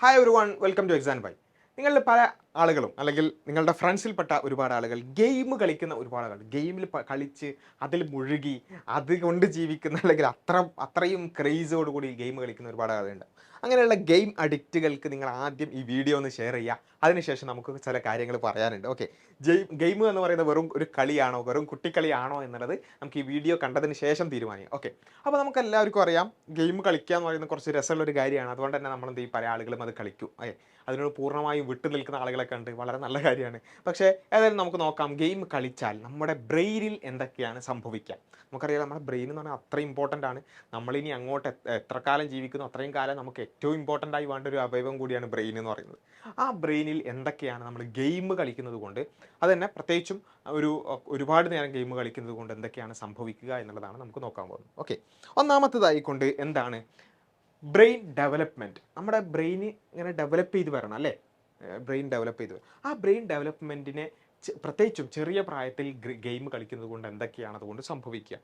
Hi everyone, welcome to exam by. നിങ്ങളിൽ പല ആളുകളും അല്ലെങ്കിൽ നിങ്ങളുടെ ഫ്രണ്ട്സിൽപ്പെട്ട ഒരുപാട് ആളുകൾ ഗെയിം കളിക്കുന്ന ഒരുപാട് ആളുകൾ ഗെയിമിൽ കളിച്ച് അതിൽ മുഴുകി അതുകൊണ്ട് ജീവിക്കുന്ന അല്ലെങ്കിൽ അത്രയും ക്രേസോട് കൂടി ഗെയിം കളിക്കുന്ന ഒരുപാട് ആളുകളുണ്ട്. അങ്ങനെയുള്ള ഗെയിം അഡിക്റ്റുകൾക്ക് നിങ്ങൾ ആദ്യം ഈ വീഡിയോ ഒന്ന് ഷെയർ ചെയ്യുക. അതിനുശേഷം നമുക്ക് ചില കാര്യങ്ങൾ പറയാനുണ്ട്. ഓക്കെ, ഗെയിം എന്ന് പറയുന്നത് വെറും ഒരു കളിയാണോ, വെറും കുട്ടിക്കളിയാണോ എന്നുള്ളത് നമുക്ക് ഈ വീഡിയോ കണ്ടതിന് ശേഷം തീരുമാനിക്കാം. ഓക്കെ, അപ്പോൾ നമുക്ക് എല്ലാവർക്കും അറിയാം, ഗെയിം കളിക്കുക എന്ന് പറയുന്നത് കുറച്ച് രസമുള്ളൊരു കാര്യമാണ്. അതുകൊണ്ട് തന്നെ നമ്മൾ എന്ത് ചെയ്യും, പല ആളുകളും അത് കളിക്കും. അതിനോട് പൂർണ്ണമായും വിട്ടു നിൽക്കുന്ന ആളുകളൊക്കെ ഉണ്ട്. വളരെ നല്ല കാര്യമാണ്. പക്ഷേ ഏതായാലും നമുക്ക് നോക്കാം, ഗെയിം കളിച്ചാൽ നമ്മുടെ ബ്രെയിനിൽ എന്തൊക്കെയാണ് സംഭവിക്കുക. നമുക്കറിയാം, നമ്മുടെ ബ്രെയിൻ എന്ന് പറഞ്ഞാൽ അത്ര ഇമ്പോർട്ടൻ്റ് ആണ്. നമ്മളിനി അങ്ങോട്ട് എത്ര കാലം ജീവിക്കുന്നു അത്രയും കാലം നമുക്ക് ഏറ്റവും ഇമ്പോർട്ടൻ്റ് ആയി വേണ്ട ഒരു അവയവം കൂടിയാണ് ബ്രെയിൻ എന്ന് പറയുന്നത്. ആ ബ്രെയിനിൽ എന്തൊക്കെയാണ് നമ്മൾ ഗെയിം കളിക്കുന്നത് കൊണ്ട്, അത് തന്നെ പ്രത്യേകിച്ചും ഒരുപാട് നേരം ഗെയിം കളിക്കുന്നത് കൊണ്ട് എന്തൊക്കെയാണ് സംഭവിക്കുക എന്നുള്ളതാണ് നമുക്ക് നോക്കാൻ പോകുന്നത്. ഓക്കെ, ഒന്നാമത്തേതായിക്കൊണ്ട് എന്താണ് ബ്രെയിൻ ഡെവലപ്മെൻറ്റ്. നമ്മുടെ ബ്രെയിന് ഇങ്ങനെ ഡെവലപ്പ് ചെയ്ത് വരണം അല്ലേ, ബ്രെയിൻ ഡെവലപ്പ് ചെയ്ത് വരും. ആ ബ്രെയിൻ ഡെവലപ്മെൻറ്റിനെ പ്രത്യേകിച്ചും ചെറിയ പ്രായത്തിൽ ഗെയിം കളിക്കുന്നത് കൊണ്ട് എന്തൊക്കെയാണ് അതുകൊണ്ട് സംഭവിക്കുക.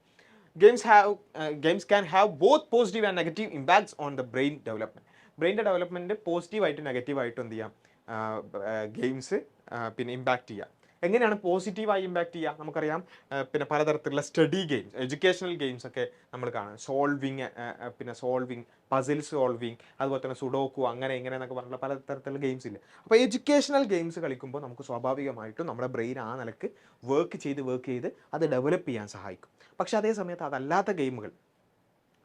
Games can have both positive and negative impacts on the brain development. ബ്രെയിൻ്റെ ഡെവലപ്മെൻറ്റ് പോസിറ്റീവായിട്ടും നെഗറ്റീവായിട്ടും എന്ത് ചെയ്യാം, ഗെയിംസ് പിന്നെ ഇമ്പാക്റ്റ് ചെയ്യാം. എങ്ങനെയാണ് പോസിറ്റീവായി ഇമ്പാക്റ്റ് ചെയ്യുക നമുക്കറിയാം. പിന്നെ പലതരത്തിലുള്ള സ്റ്റഡി ഗെയിംസ്, എഡ്യൂക്കേഷണൽ ഗെയിംസ് ഒക്കെ നമ്മൾ കാണാം. സോൾവിങ്, പസിൽ സോൾവിങ്, അതുപോലെ തന്നെ സുഡോക്കു, അങ്ങനെ ഇങ്ങനെ എന്നൊക്കെ പറഞ്ഞിട്ടുള്ള പലതരത്തിലുള്ള ഗെയിംസ് ഇല്ല. അപ്പോൾ എഡ്യൂക്കേഷണൽ ഗെയിംസ് കളിക്കുമ്പോൾ നമുക്ക് സ്വാഭാവികമായിട്ടും നമ്മുടെ ബ്രെയിൻ ആ നിലക്ക് വർക്ക് ചെയ്ത് അത് ഡെവലപ്പ് ചെയ്യാൻ സഹായിക്കും. പക്ഷേ അതേ സമയത്ത്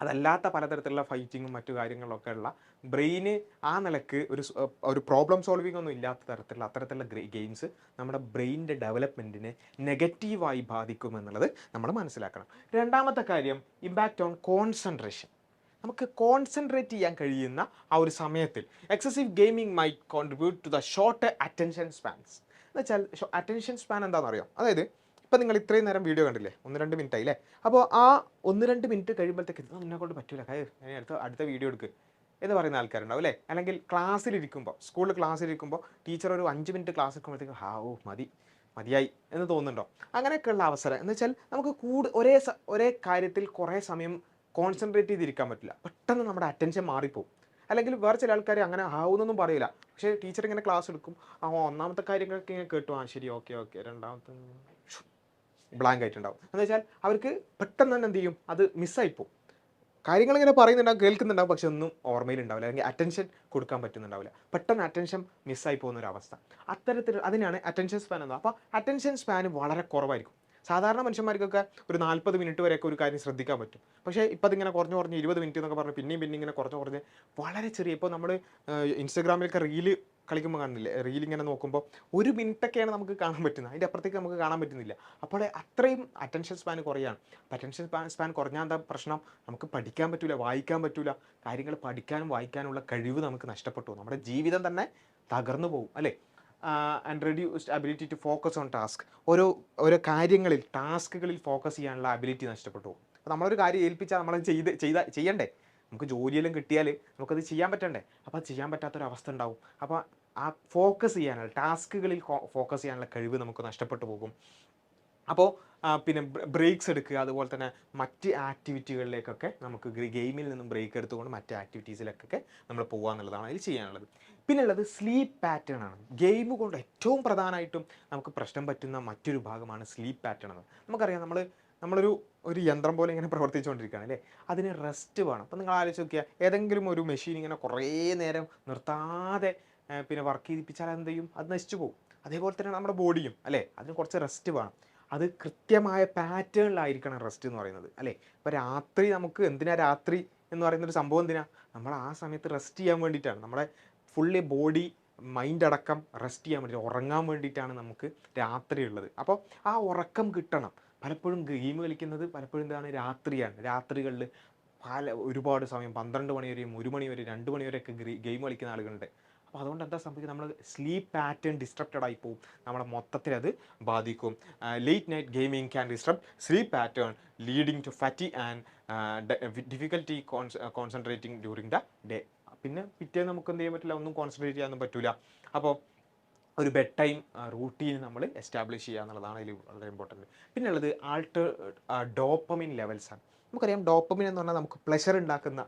അതല്ലാത്ത പലതരത്തിലുള്ള ഫൈറ്റിങ്ങും മറ്റു കാര്യങ്ങളൊക്കെ ഉള്ള ബ്രെയിന് ആ നിലക്ക് ഒരു പ്രോബ്ലം സോൾവിംഗ് ഒന്നും ഇല്ലാത്ത തരത്തിലുള്ള അത്തരത്തിലുള്ള ഗെയിംസ് നമ്മുടെ ബ്രെയിനിൻ്റെ ഡെവലപ്മെൻറ്റിനെ നെഗറ്റീവായി ബാധിക്കുമെന്നുള്ളത് നമ്മൾ മനസ്സിലാക്കണം. രണ്ടാമത്തെ കാര്യം, ഇമ്പാക്റ്റ് ഓൺ കോൺസെൻട്രേഷൻ. നമുക്ക് കോൺസെൻട്രേറ്റ് ചെയ്യാൻ കഴിയുന്ന ആ ഒരു സമയത്തിൽ excessive gaming might contribute to the short attention spans. എന്ന് വെച്ചാൽ അറ്റൻഷൻ സ്പാൻ എന്താണെന്ന് അറിയാം. അതായത് ഇപ്പം നിങ്ങൾ ഇത്രയും നേരം വീഡിയോ കണ്ടില്ലേ, 1-2 മിനിറ്റ് ആയില്ലേ. അപ്പോൾ ആ 1-2 മിനിറ്റ് കഴിയുമ്പോഴത്തേക്ക് ഇത് എന്നെ കൊണ്ട് പറ്റൂല, അടുത്ത വീഡിയോ എടുക്കുക എന്ന് പറയുന്ന ആൾക്കാരുണ്ടാവും അല്ലേ. അല്ലെങ്കിൽ സ്കൂളിൽ ക്ലാസ്സിലിരിക്കുമ്പോൾ ടീച്ചർ ഒരു 5 മിനിറ്റ് ക്ലാസ് എടുക്കുമ്പോഴത്തേക്ക് മതിയായി എന്ന് തോന്നുന്നുണ്ടോ. അങ്ങനെയൊക്കെയുള്ള അവസരം എന്ന് വെച്ചാൽ നമുക്ക് ഒരേ കാര്യത്തിൽ കുറേ സമയം കോൺസെൻട്രേറ്റ് ചെയ്തിരിക്കാൻ പറ്റില്ല. പെട്ടെന്ന് നമ്മുടെ അറ്റൻഷൻ മാറിപ്പോകും. അല്ലെങ്കിൽ വേറെ ചില ആൾക്കാർ അങ്ങനെ ആവുന്നൊന്നും പറയില്ല. പക്ഷേ ടീച്ചർ ഇങ്ങനെ ക്ലാസ് എടുക്കും, ഒന്നാമത്തെ കാര്യങ്ങളൊക്കെ ഇങ്ങനെ കേട്ടു, ശരി, ഓക്കെ, രണ്ടാമത്തെ ബ്ലാങ്ക് ആയിട്ടുണ്ടാവും. എന്ന് വെച്ചാൽ അവർക്ക് പെട്ടെന്ന് തന്നെ എന്ത് ചെയ്യും, അത് മിസ്സായിപ്പോവും. കാര്യങ്ങളിങ്ങനെ പറയുന്നുണ്ടാവും, കേൾക്കുന്നുണ്ടാവും, പക്ഷെ ഒന്നും ഓർമ്മയിൽ ഉണ്ടാവില്ല, അല്ലെങ്കിൽ അറ്റൻഷൻ കൊടുക്കാൻ പറ്റുന്നുണ്ടാവില്ല. പെട്ടെന്ന് അറ്റൻഷൻ മിസ്സായി പോകുന്ന ഒരു അവസ്ഥ. അതിനാണ് അറ്റൻഷൻ സ്പാൻ എന്ന്. അപ്പോൾ അറ്റൻഷൻ സ്പാൻ വളരെ കുറവായിരിക്കും. സാധാരണ മനുഷ്യന്മാർക്കൊക്കെ ഒരു 40 മിനിറ്റ് വരെയൊക്കെ ഒരു കാര്യം ശ്രദ്ധിക്കാൻ പറ്റും. പക്ഷേ ഇപ്പം അതിങ്ങനെ കുറഞ്ഞ് 20 മിനിറ്റ് എന്നൊക്കെ പറഞ്ഞ് പിന്നെ ഇങ്ങനെ കുറഞ്ഞ് വളരെ ചെറിയ, ഇപ്പോൾ നമ്മൾ ഇൻസ്റ്റഗ്രാമിലൊക്കെ റീല് കളിക്കുമ്പോൾ കാണുന്നില്ലേ, റീൽ ഇങ്ങനെ നോക്കുമ്പോൾ 1 മിനിറ്റൊക്കെയാണ് നമുക്ക് കാണാൻ പറ്റുന്നത്, അതിൻ്റെ അപ്പുറത്തേക്ക് നമുക്ക് കാണാൻ പറ്റുന്നില്ല. അപ്പോൾ അത്രയും അറ്റൻഷൻ സ്പാൻ കുറയാണ്. അറ്റൻഷൻ സ്പാൻ കുറഞ്ഞാൽ എന്താ പ്രശ്നം, നമുക്ക് പഠിക്കാൻ പറ്റില്ല, വായിക്കാൻ പറ്റില്ല. കാര്യങ്ങൾ പഠിക്കാനും വായിക്കാനുള്ള കഴിവ് നമുക്ക് നഷ്ടപ്പെട്ടു, നമ്മുടെ ജീവിതം തന്നെ തകർന്നു പോകും അല്ലേ. And reduced ability to focus on task. ഓരോ ടാസ്കുകളിൽ ഫോക്കസ് ചെയ്യാനുള്ള അബിലിറ്റി നഷ്ടപ്പെട്ടു പോകും. അപ്പോൾ നമ്മളൊരു കാര്യം ഏൽപ്പിച്ചാൽ നമ്മൾ ചെയ്യണ്ടേ. നമുക്ക് ജോലിയെല്ലാം കിട്ടിയാൽ നമുക്കത് ചെയ്യാൻ പറ്റണ്ടേ. അപ്പോൾ അത് ചെയ്യാൻ പറ്റാത്തൊരവസ്ഥ ഉണ്ടാവും. അപ്പോൾ ആ ടാസ്കുകളിൽ ഫോക്കസ് ചെയ്യാനുള്ള കഴിവ് നമുക്ക് നഷ്ടപ്പെട്ടു പോകും. അപ്പോൾ പിന്നെ ബ്രേക്സ് എടുക്കുക, അതുപോലെ തന്നെ മറ്റ് ആക്ടിവിറ്റികളിലേക്കൊക്കെ നമുക്ക് ഗെയിമിൽ നിന്നും ബ്രേക്ക് എടുത്തുകൊണ്ട് മറ്റ് ആക്ടിവിറ്റീസിലേക്കൊക്കെ നമ്മൾ പോകുക എന്നുള്ളതാണ് അതിൽ ചെയ്യാനുള്ളത്. പിന്നെ ഉള്ളത് സ്ലീപ്പ് പാറ്റേൺ ആണ്. ഗെയിം കൊണ്ട് ഏറ്റവും പ്രധാനമായിട്ടും നമുക്ക് പ്രശ്നം പറ്റുന്ന മറ്റൊരു ഭാഗമാണ് സ്ലീപ്പ് പാറ്റേൺ എന്ന്. നമുക്കറിയാം, നമ്മളൊരു യന്ത്രം പോലെ ഇങ്ങനെ പ്രവർത്തിച്ചുകൊണ്ടിരിക്കുകയാണ് അല്ലേ. അതിന് റെസ്റ്റ് വേണം. അപ്പോൾ നിങ്ങൾ ആലോചിച്ച് നോക്കിയാൽ, ഏതെങ്കിലും ഒരു മെഷീൻ ഇങ്ങനെ കുറേ നേരം നിർത്താതെ പിന്നെ വർക്ക് ചെയ്യിപ്പിച്ചാൽ എന്ത് ചെയ്യും, അത് നശിച്ചു പോകും. അതേപോലെ തന്നെ നമ്മുടെ ബോഡിയും അല്ലേ, അതിന് കുറച്ച് റെസ്റ്റ് വേണം. അത് കൃത്യമായ പാറ്റേണിലായിരിക്കണം റെസ്റ്റ് എന്ന് പറയുന്നത് അല്ലേ. ഇപ്പോൾ രാത്രി നമുക്ക് രാത്രി എന്ന് പറയുന്നൊരു സംഭവം നമ്മൾ ആ സമയത്ത് റെസ്റ്റ് ചെയ്യാൻ വേണ്ടിയിട്ടാണ്. നമ്മുടെ ഫുള്ളി ബോഡി മൈൻഡ് അടക്കം റെസ്റ്റ് ചെയ്യാൻ വേണ്ടിയിട്ട്, ഉറങ്ങാൻ വേണ്ടിയിട്ടാണ് നമുക്ക് രാത്രി ഉള്ളത്. അപ്പോൾ ആ ഉറക്കം കിട്ടണം. പലപ്പോഴും ഗെയിം കളിക്കുന്നത് രാത്രിയാണ്. രാത്രികളിൽ ഒരുപാട് സമയം 12 മണി വരെയും 1 മണി വരെ 2 മണി വരെയൊക്കെ ഗെയിം കളിക്കുന്ന ആളുകളുണ്ട്. അപ്പോൾ അതുകൊണ്ട് എന്താ സംഭവിക്കുക, നമ്മൾ സ്ലീപ്പ് പാറ്റേൺ ഡിസ്ട്രപ്റ്റഡ് ആയി പോകും. നമ്മളെ മൊത്തത്തിൽ അത് ബാധിക്കും. Late night gaming can disrupt sleep pattern, leading to fatigue and difficulty concentrating during the day. പിന്നെ പിറ്റേന്ന് നമുക്ക് എന്ത് ചെയ്യാൻ പറ്റില്ല, ഒന്നും കോൺസെൻട്രേറ്റ് ചെയ്യാനൊന്നും പറ്റില്ല. അപ്പോൾ ഒരു ബെഡ് ടൈം റൂട്ടീൻ നമ്മൾ എസ്റ്റാബ്ലിഷ് ചെയ്യുക എന്നുള്ളതാണ് അതിൽ വളരെ ഇമ്പോർട്ടൻറ്റ്. പിന്നെ ഉള്ളത് ഡോപ്പമിൻ ലെവൽസാണ്. നമുക്കറിയാം, ഡോപ്പമിൻ എന്ന് പറഞ്ഞാൽ നമുക്ക് പ്ലഷർ ഉണ്ടാക്കുന്ന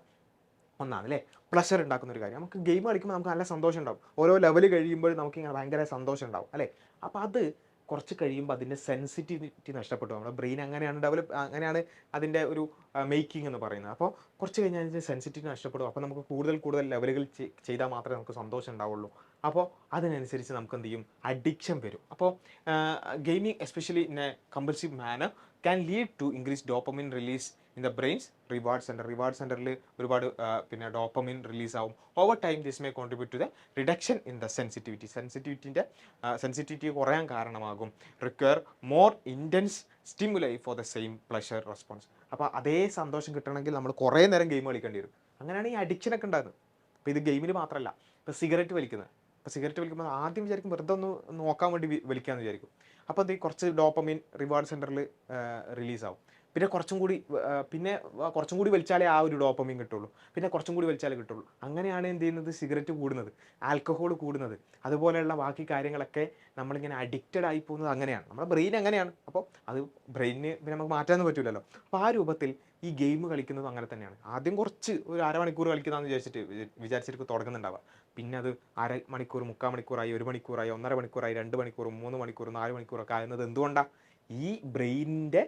ഒന്നാണ് അല്ലേ, പ്ലഷർ ഉണ്ടാക്കുന്ന ഒരു കാര്യം. നമുക്ക് ഗെയിം കളിക്കുമ്പോൾ നമുക്ക് നല്ല സന്തോഷം ഉണ്ടാവും. ഓരോ ലെവൽ കഴിയുമ്പോൾ നമുക്ക് ഇങ്ങനെ ഭയങ്കര സന്തോഷം ഉണ്ടാവും അല്ലേ. അപ്പോൾ അത് കുറച്ച് കഴിയുമ്പോൾ അതിൻ്റെ സെൻസിറ്റിവിറ്റി നഷ്ടപ്പെട്ടു. നമ്മുടെ ബ്രെയിൻ അങ്ങനെയാണ് അങ്ങനെയാണ് അതിൻ്റെ ഒരു മേക്കിംഗ് എന്ന് പറയുന്നത്. അപ്പോൾ കുറച്ച് കഴിഞ്ഞാൽ അതിൻ്റെ സെൻസിറ്റിവിറ്റി നഷ്ടപ്പെടും. അപ്പോൾ നമുക്ക് കൂടുതൽ കൂടുതൽ ലെവലുകൾ ചെയ്താൽ മാത്രമേ നമുക്ക് സന്തോഷം ഉണ്ടാവുള്ളൂ. അപ്പോൾ അതിനനുസരിച്ച് നമുക്ക് എന്ത് ചെയ്യും, അഡിക്ഷൻ വരും. അപ്പോൾ gaming especially in a compulsive manner can lead to increase dopamine release in the brain's reward സെൻറ്ററിൽ ഒരുപാട് പിന്നെ ഡോപ്പമിൻ റിലീസ് ആവും. Over time this may contribute to the reduction in the sensitivity കുറയാൻ കാരണമാകും. Require more intense stimuli for the same pleasure response. അപ്പോൾ അതേ സന്തോഷം കിട്ടണമെങ്കിൽ നമ്മൾ കുറേ നേരം ഗെയിം കളിക്കേണ്ടി വരും. അങ്ങനെയാണ് ഈ അഡിക്ഷനൊക്കെ ഉണ്ടാകുന്നത്. അപ്പോൾ ഇത് ഗെയിമിൽ മാത്രമല്ല, ഇപ്പോൾ സിഗരറ്റ് വലിക്കുമ്പോൾ ആദ്യം വിചാരിക്കും വെറുതെ ഒന്ന് നോക്കാൻ വേണ്ടി വലിക്കാമെന്ന് വിചാരിക്കും. അപ്പോൾ എന്ത് കുറച്ച് ഡോപ്പമിൻ റിവാർഡ് സെൻറ്ററിൽ റിലീസാവും. പിന്നെ കുറച്ചും കൂടി വലിച്ചാലേ ആ ഒരു ഡോപ്പമിൻ കിട്ടുള്ളൂ. പിന്നെ കുറച്ചും കൂടി വലിച്ചാലേ കിട്ടുള്ളൂ. അങ്ങനെയാണ് എന്ത് ചെയ്യുന്നത്, സിഗരറ്റ് കൂടുന്നത്, ആൽക്കഹോൾ കൂടുന്നത്, അതുപോലെയുള്ള ബാക്കി കാര്യങ്ങളൊക്കെ നമ്മളിങ്ങനെ അഡിക്റ്റഡ് ആയി പോകുന്നത് അങ്ങനെയാണ്. നമ്മുടെ ബ്രെയിൻ അങ്ങനെയാണ്. അപ്പോൾ അത് ബ്രെയിനിന് പിന്നെ നമുക്ക് മാറ്റാനൊന്നും പറ്റില്ലല്ലോ. അപ്പോൾ ആ രൂപത്തിൽ ഈ ഗെയിം കളിക്കുന്നതും അങ്ങനെ തന്നെയാണ്. ആദ്യം കുറച്ച് ഒരു അരമണിക്കൂർ കളിക്കുന്നതെന്ന് വിചാരിച്ചിട്ട് തുടങ്ങുന്നുണ്ടാവുക. പിന്നെ അത് അരമണിക്കൂർ, 3/4 മണിക്കൂറായി, 1 മണിക്കൂറായി, 1.5 മണിക്കൂറായി, 2 മണിക്കൂർ, 3 മണിക്കൂർ, 4 മണിക്കൂറൊക്കെ ആകുന്നത് എന്തുകൊണ്ടാണ്? ഈ ബ്രെയിനിൻ്റെ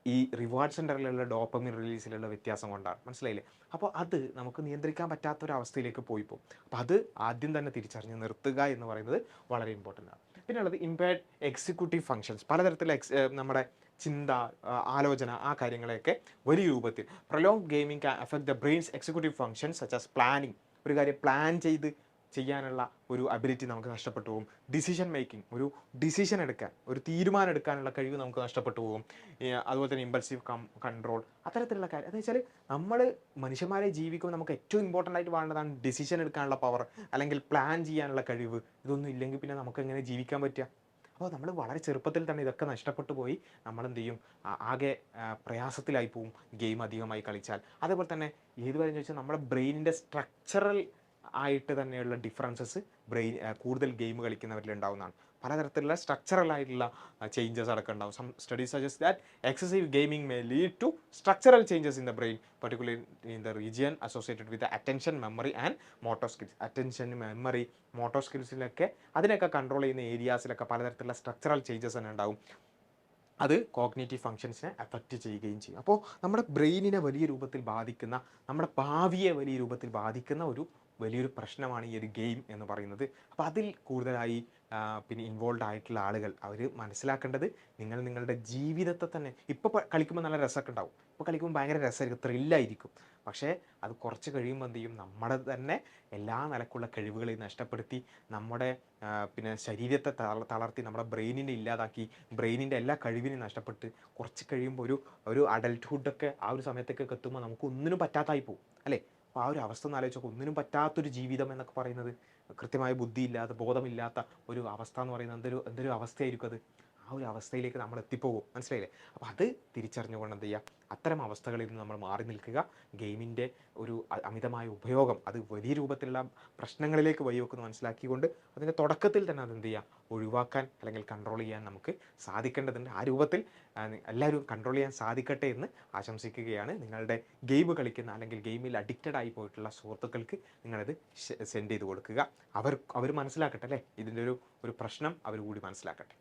ഈ റിവാർഡ് സെൻറ്ററിലുള്ള ഡോപ്പമിൻ റിലീസിലുള്ള വ്യത്യാസം കൊണ്ടാണ്. മനസ്സിലായില്ലേ? അപ്പോൾ അത് നമുക്ക് നിയന്ത്രിക്കാൻ പറ്റാത്തൊരവസ്ഥയിലേക്ക് പോയിപ്പോൾ. അപ്പോൾ അത് ആദ്യം തന്നെ തിരിച്ചറിഞ്ഞ് നിർത്തുക എന്ന് പറയുന്നത് വളരെ ഇമ്പോർട്ടൻ്റ് ആണ്. പിന്നെ ഉള്ളത് ഇമ്പയർഡ് എക്സിക്യൂട്ടീവ് ഫങ്ഷൻസ്. പലതരത്തിലുള്ള നമ്മുടെ ചിന്ത, ആലോചന, ആ കാര്യങ്ങളെയൊക്കെ വലിയ രൂപത്തിൽ prolong gaming can affect the brain's executive functions such as planning. ഒരു കാര്യം പ്ലാൻ ചെയ്ത് ചെയ്യാനുള്ള ഒരു അബിലിറ്റി നമുക്ക് നഷ്ടപ്പെട്ടു പോകും. ഡിസിഷൻ മേക്കിംഗ്, ഒരു ഡിസിഷൻ എടുക്കാൻ, ഒരു തീരുമാനം എടുക്കാനുള്ള കഴിവ് നമുക്ക് നഷ്ടപ്പെട്ടു പോകും. അതുപോലെ തന്നെ ഇമ്പൾസീവ് കൺട്രോൾ, അത്തരത്തിലുള്ള കാര്യം. എന്ന് വെച്ചാൽ നമ്മൾ മനുഷ്യന്മാരെ ജീവിക്കുമ്പോൾ നമുക്ക് ഏറ്റവും ഇമ്പോർട്ടൻ്റ് ആയിട്ട് വേണ്ടതാണ് ഡിസിഷൻ എടുക്കാനുള്ള പവർ, അല്ലെങ്കിൽ പ്ലാൻ ചെയ്യാനുള്ള കഴിവ്. ഇതൊന്നും ഇല്ലെങ്കിൽ പിന്നെ നമുക്ക് എങ്ങനെ ജീവിക്കാൻ പറ്റുക? അപ്പോൾ നമ്മൾ വളരെ ചെറുപ്പത്തിൽ തന്നെ ഇതൊക്കെ നഷ്ടപ്പെട്ടു പോയി നമ്മളെന്ത് ചെയ്യും, ആകെ പ്രയാസത്തിലായി പോവും ഗെയിം അധികമായി കളിച്ചാൽ. അതേപോലെ തന്നെ ഏതുവരെ ചോദിച്ചാൽ നമ്മുടെ ബ്രെയിനിൻ്റെ സ്ട്രക്ചറൽ ആയിട്ട് തന്നെയുള്ള ഡിഫറൻസസ് കൂടുതൽ ഗെയിം കളിക്കുന്നവരിൽ ഉണ്ടാവുന്നതാണ്. പലതരത്തിലുള്ള സ്ട്രക്ചറൽ ആയിട്ടുള്ള ചേഞ്ചസ് അടക്കം ഉണ്ടാവും. Some studies suggest that excessive gaming may lead to structural changes in the brain, particularly in the region associated with attention, memory and motor skills. Attention, memory, motor സ്കിൽസിലൊക്കെ അതിനൊക്കെ control ചെയ്യുന്ന ഏരിയാസിലൊക്കെ പലതരത്തിലുള്ള structural changes തന്നെ ഉണ്ടാവും. അത് cognitive ഫങ്ഷൻസിനെ affect ചെയ്യുകയും ചെയ്യും. അപ്പോൾ നമ്മുടെ ബ്രെയിനിനെ വലിയ രൂപത്തിൽ ബാധിക്കുന്ന, നമ്മുടെ ഭാവിയെ വലിയ രൂപത്തിൽ ബാധിക്കുന്ന വലിയൊരു പ്രശ്നമാണ് ഈ ഒരു ഗെയിം എന്ന് പറയുന്നത്. അപ്പോൾ അതിൽ കൂടുതലായി പിന്നെ ഇൻവോൾവ് ആയിട്ടുള്ള ആളുകൾ അവർ മനസ്സിലാക്കേണ്ടത്, നിങ്ങളുടെ ജീവിതത്തെ തന്നെ ഇപ്പോൾ കളിക്കുമ്പോൾ നല്ല രസമൊക്കെ ഉണ്ടാവും. ഇപ്പോൾ കളിക്കുമ്പോൾ ഭയങ്കര രസമായിരിക്കും, ത്രില്ലായിരിക്കും. പക്ഷേ അത് കുറച്ച് കഴിയുമ്പോൾ എന്ത് ചെയ്യും, നമ്മുടെ തന്നെ എല്ലാ നിലക്കുള്ള കഴിവുകളെയും നഷ്ടപ്പെടുത്തി, നമ്മുടെ പിന്നെ ശരീരത്തെ തളർത്തി, നമ്മുടെ ബ്രെയിനിനെ ഇല്ലാതാക്കി, ബ്രെയിനിൻ്റെ എല്ലാ കഴിവിനെയും നഷ്ടപ്പെട്ട് കുറച്ച് കഴിയുമ്പോൾ ഒരു അഡൽട്ട്ഹുഡൊക്കെ ആ ഒരു സമയത്തേക്കൊക്കെ എത്തുമ്പോൾ നമുക്ക് ഒന്നിനും പറ്റാത്തായി പോകും അല്ലേ. അപ്പോൾ ആ ഒരു അവസ്ഥ ഒന്ന് ആലോചിച്ച് നോക്കുക. ഒന്നിനും പറ്റാത്തൊരു ജീവിതം എന്നൊക്കെ പറയുന്നത്, കൃത്യമായ ബുദ്ധിയില്ലാത്ത, ബോധമില്ലാത്ത ഒരു അവസ്ഥ എന്ന് പറയുന്നത് എന്തൊരു അവസ്ഥയായിരിക്കും അത്. ആ ഒരു അവസ്ഥയിലേക്ക് നമ്മൾ എത്തിപ്പോകും. മനസ്സിലായില്ലേ? അപ്പോൾ അത് തിരിച്ചറിഞ്ഞുകൊണ്ട് എന്ത് ചെയ്യുക, അത്തരം അവസ്ഥകളിൽ നിന്ന് നമ്മൾ മാറി നിൽക്കുക. ഗെയിമിൻ്റെ ഒരു അമിതമായ ഉപയോഗം അത് വലിയ രൂപത്തിലുള്ള പ്രശ്നങ്ങളിലേക്ക് വഴിവെക്കുന്നു മനസ്സിലാക്കിക്കൊണ്ട് അതിൻ്റെ തുടക്കത്തിൽ തന്നെ അതെന്ത് ചെയ്യുക, ഒഴിവാക്കാൻ അല്ലെങ്കിൽ കൺട്രോൾ ചെയ്യാൻ നമുക്ക് സാധിക്കേണ്ടതുണ്ട്. ആ രൂപത്തിൽ എല്ലാവരും കൺട്രോൾ ചെയ്യാൻ സാധിക്കട്ടെ എന്ന് ആശംസിക്കുകയാണ്. നിങ്ങളുടെ ഗെയിം കളിക്കുന്ന അല്ലെങ്കിൽ ഗെയിമിൽ അഡിക്റ്റഡ് ആയി പോയിട്ടുള്ള സുഹൃത്തുക്കൾക്ക് നിങ്ങളത് സെൻഡ് ചെയ്ത് കൊടുക്കുക. അവർ മനസ്സിലാക്കട്ടെ അല്ലേ, ഇതിൻ്റെ ഒരു പ്രശ്നം അവർ കൂടി മനസ്സിലാക്കട്ടെ.